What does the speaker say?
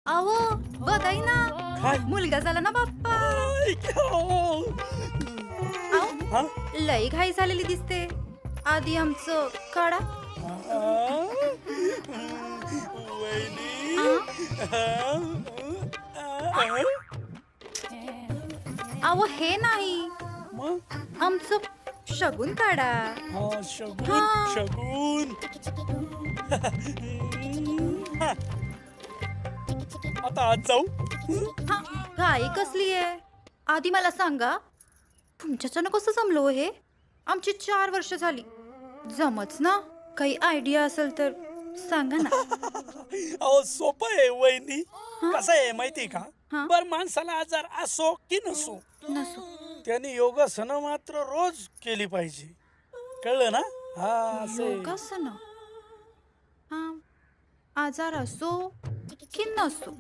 अहो बधाई ना. काय? मुलगा झाला ना बाप्पा. हो. अहो हा? लई घाई झालेली दिसते. आधी आमचं काढा. वहिनी. अहो हे नाही, मग आमचं शगुन काढा. शगुन हा. शगुन. आता आज जाऊ. हा, घाई कसली आहे? आधी मला सांगा, तुमच्याच्यानं कसं जमलो हे? आमची 4 वर्ष झाली. जमच ना. काही आयडिया असेल तर सांगा ना. अहो सोपं आहे वहिनी. कसं आहे माहिती का? हा. बर माणसाला आजार असो की नसो, नसो. त्यांनी योगासनं मात्र रोज केली पाहिजे. कळलं ना? हा असं आहे. योगासन. हा, आजार असो की नसो,